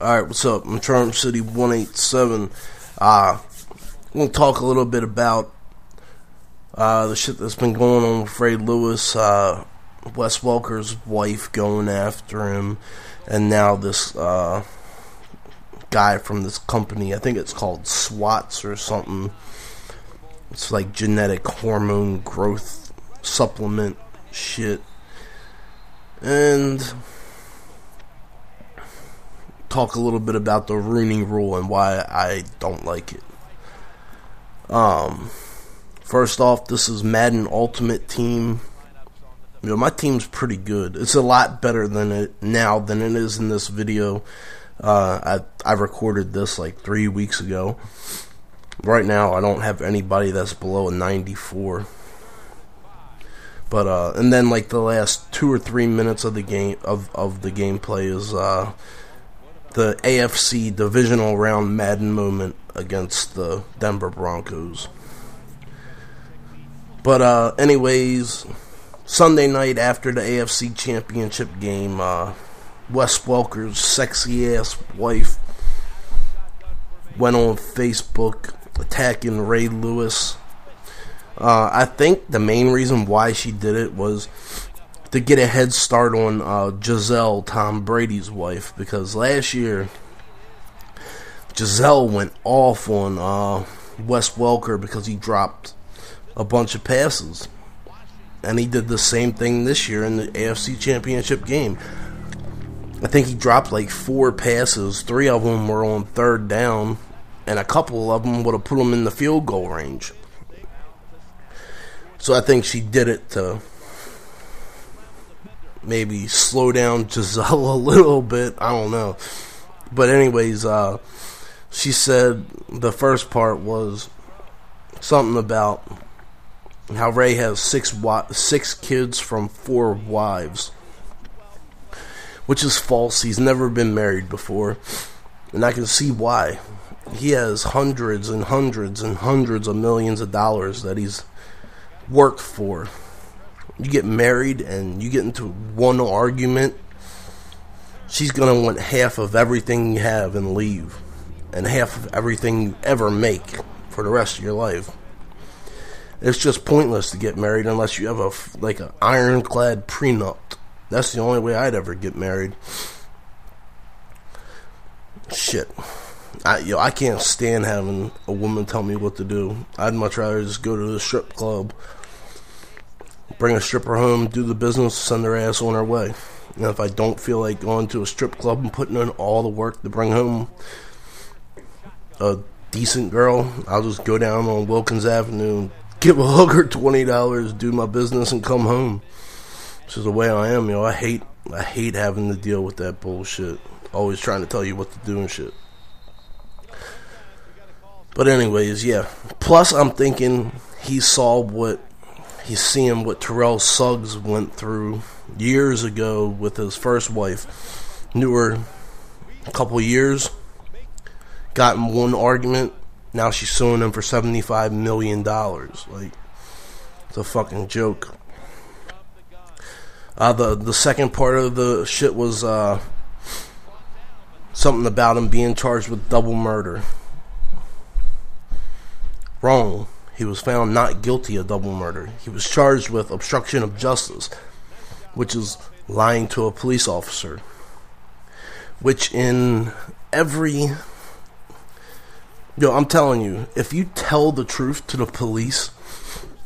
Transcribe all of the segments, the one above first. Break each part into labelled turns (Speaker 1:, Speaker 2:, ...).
Speaker 1: Alright, what's up? I'm Charm City 187. I'm going to talk a little bit about the shit that's been going on with Ray Lewis, Wes Welker's wife going after him, and now this guy from this company, I think it's called SWATs or something. It's like genetic hormone growth supplement shit. And talk a little bit about the Rooney Rule and why I don't like it. First off, this is Madden Ultimate Team. You know, my team's pretty good. It's a lot better than it is in this video. I recorded this like 3 weeks ago. Right now, I don't have anybody that's below a 94. But and then like the last 2 or 3 minutes of the game of the gameplay is the AFC divisional round Madden moment against the Denver Broncos. But anyways, Sunday night after the AFC Championship game, Wes Welker's sexy ass wife went on Facebook attacking Ray Lewis. I think the main reason why she did it was to get a head start on Giselle, Tom Brady's wife, because last year Giselle went off on Wes Welker because he dropped a bunch of passes, and he did the same thing this year in the AFC Championship game. I think he dropped like 4 passes. 3 of them were on third down, and a couple of them would have put him in the field goal range. So I think she did it to maybe slow down Giselle a little bit. I don't know. But anyways, she said the first part was something about how Ray has 6 kids from 4 wives, which is false. He's never been married before, and I can see why. He has hundreds and hundreds and hundreds of millions of dollars that he's worked for. You get married and you get into one argument, she's gonna want half of everything you have and leave, and half of everything you ever make for the rest of your life. It's just pointless to get married unless you have an ironclad prenup. That's the only way I'd ever get married. Shit. I can't stand having a woman tell me what to do. I'd much rather just go to the strip club, bring a stripper home, do the business, send her ass on her way. And if I don't feel like going to a strip club and putting in all the work to bring home a decent girl, I'll just go down on Wilkins Avenue and give a hooker $20, do my business, and come home. This is the way I am, I hate having to deal with that bullshit. Always trying to tell you what to do and shit. But anyways, yeah. Plus, I'm thinking he's seeing what Terrell Suggs went through years ago with his first wife. Knew her a couple years. Got in one argument. Now she's suing him for $75 million. Like, it's a fucking joke. The second part of the shit was something about him being charged with double murder. Wrong. He was found not guilty of double murder. He was charged with obstruction of justice, which is lying to a police officer. Which in every... I'm telling you, if you tell the truth to the police,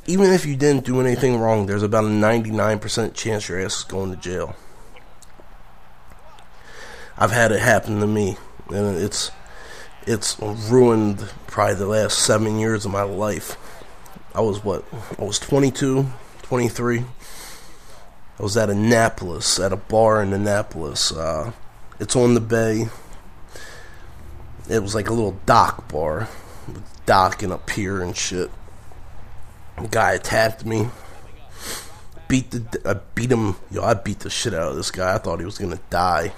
Speaker 1: even if you didn't do anything wrong, there's about a 99% chance your ass is going to jail. I've had it happen to me, and it's ruined probably the last 7 years of my life. I was 22, 23. I was at Annapolis, at a bar in Annapolis. It's on the bay. It was like a little dock bar, with dock and a pier and shit. The guy attacked me. I beat him. I beat the shit out of this guy. I thought he was gonna die.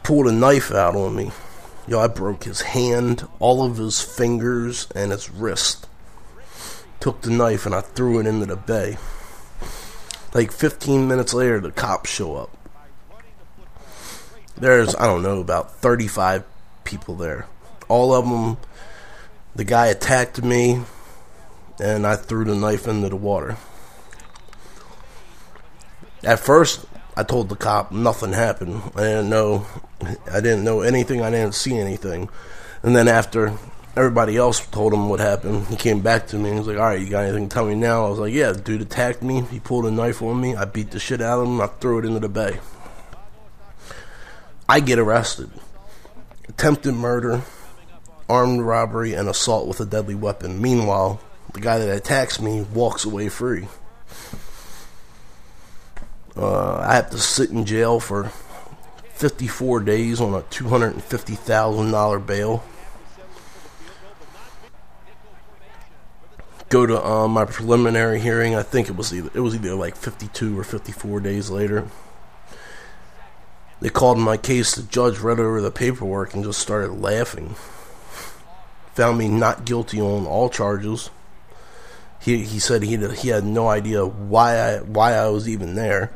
Speaker 1: Pulled a knife out on me. I broke his hand, all of his fingers, and his wrist. Took the knife and I threw it into the bay. Like 15 minutes later, the cops show up. There's, I don't know, about 35 people there. All of them, the guy attacked me, and I threw the knife into the water. At first, I told the cop nothing happened. I didn't know anything. I didn't see anything. And then after everybody else told him what happened, he came back to me and he was like, alright, you got anything to tell me now? I was like, yeah, the dude attacked me. He pulled a knife on me. I beat the shit out of him. I threw it into the bay. I get arrested. Attempted murder, armed robbery, and assault with a deadly weapon. Meanwhile, the guy that attacks me walks away free. I have to sit in jail for 54 days on a $250,000 bail. Go to my preliminary hearing. I think it was either like 52 or 54 days later. They called my case. The judge read over the paperwork and just started laughing. Found me not guilty on all charges. He said he had no idea why I was even there.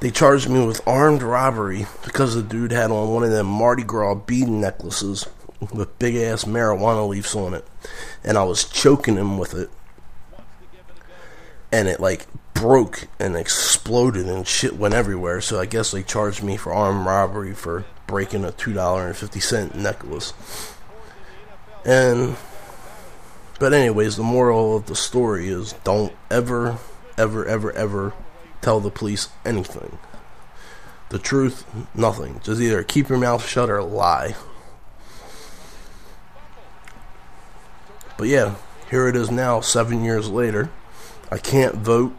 Speaker 1: They charged me with armed robbery because the dude had on one of them Mardi Gras bead necklaces with big ass marijuana leaves on it, and I was choking him with it, and it like broke and exploded and shit went everywhere. So I guess they charged me for armed robbery for breaking a $2.50 necklace. But anyways, the moral of the story is don't ever tell the police anything. The truth, nothing. Just either keep your mouth shut or lie. But yeah, here it is now, 7 years later. I can't vote,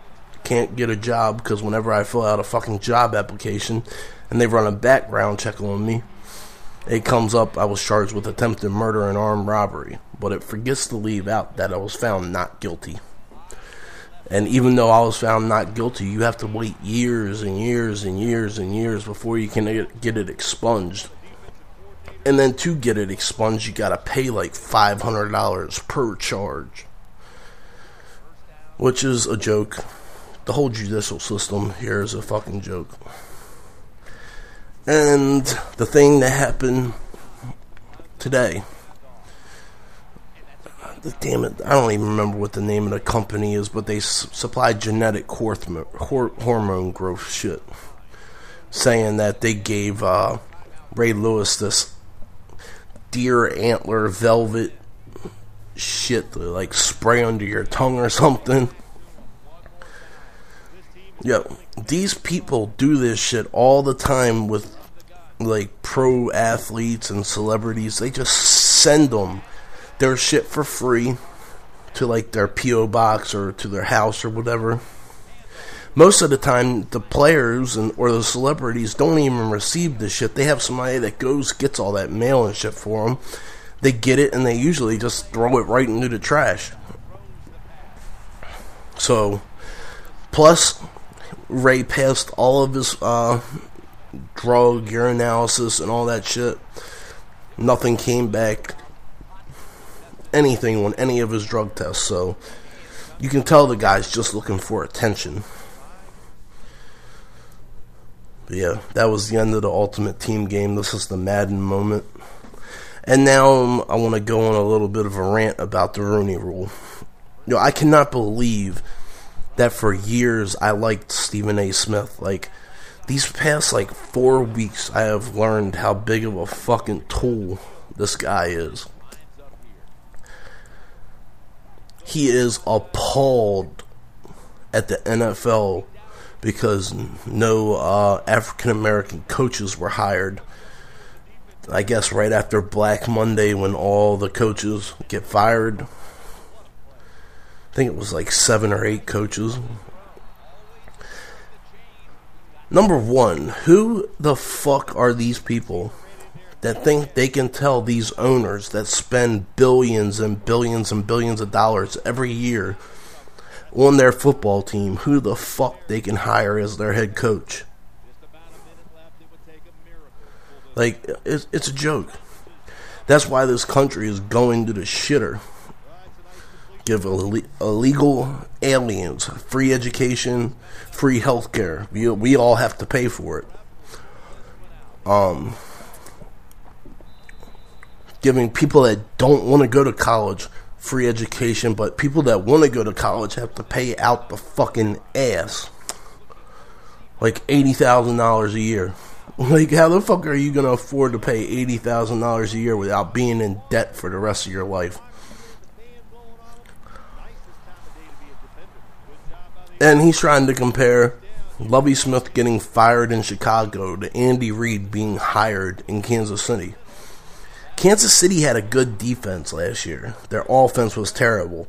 Speaker 1: can't get a job, because whenever I fill out a fucking job application and they run a background check on me, it comes up I was charged with attempted murder and armed robbery. But it forgets to leave out that I was found not guilty. And even though I was found not guilty, you have to wait years and years and years and years before you can get it expunged. And then to get it expunged, you gotta pay like $500 per charge. Which is a joke. The whole judicial system here is a fucking joke. And the thing that happened today, damn it, I don't even remember what the name of the company is, but they supply genetic hormone growth shit, saying that they gave Ray Lewis this deer antler velvet shit to like spray under your tongue or something. Yo, these people do this shit all the time with like pro athletes and celebrities. They just send them their shit for free to like their P.O. box or to their house or whatever. Most of the time, the players or the celebrities don't even receive the shit. They have somebody that gets all that mail and shit for them. They get it and they usually just throw it right into the trash. So, plus, Ray passed all of his drug urinalysis and all that shit. Nothing came back, anything on any of his drug tests. So, you can tell the guy's just looking for attention. But yeah, that was the end of the Ultimate Team game. This is the Madden moment. And now I want to go on a little bit of a rant about the Rooney Rule. I cannot believe that for years I liked Stephen A. Smith. Like, these past 4 weeks I have learned how big of a fucking tool this guy is. He is appalled at the NFL because no African American coaches were hired. I guess right after Black Monday, when all the coaches get fired. I think it was 7 or 8 coaches. Number one, who the fuck are these people that think they can tell these owners that spend billions and billions and billions of dollars every year on their football team who the fuck they can hire as their head coach? It's a joke. That's why this country is going to the shitter. Give illegal aliens free education, free healthcare. We all have to pay for it. giving people that don't want to go to college free education, but people that want to go to college have to pay out the fucking ass. Like $80,000 a year. Like, how the fuck are you going to afford to pay $80,000 a year without being in debt for the rest of your life? And he's trying to compare Lovie Smith getting fired in Chicago to Andy Reid being hired in Kansas City. Kansas City had a good defense last year. Their offense was terrible.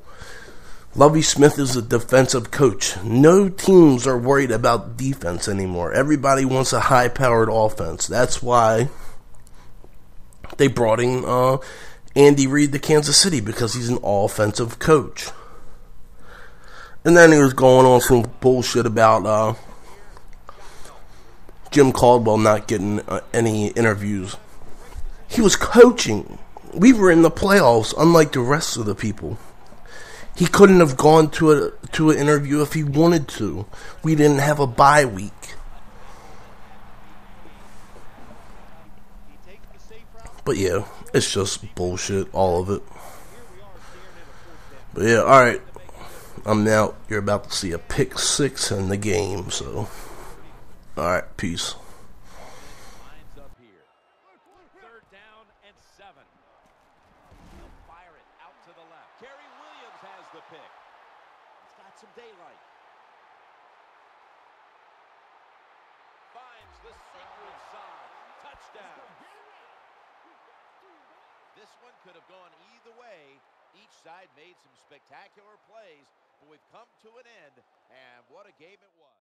Speaker 1: Lovie Smith is a defensive coach. No teams are worried about defense anymore. Everybody wants a high-powered offense. That's why they brought in Andy Reid to Kansas City, because he's an offensive coach. And then he was going on some bullshit about Jim Caldwell not getting any interviews. He was coaching. We were in the playoffs, unlike the rest of the people. He couldn't have gone to an interview if he wanted to. We didn't have a bye week. But yeah, it's just bullshit, all of it. But yeah, alright. I'm out. You're about to see a pick six in the game, so. Alright, peace.
Speaker 2: Some daylight. Finds the sacred side. Touchdown. This one could have gone either way. Each side made some spectacular plays, but we've come to an end, and what a game it was.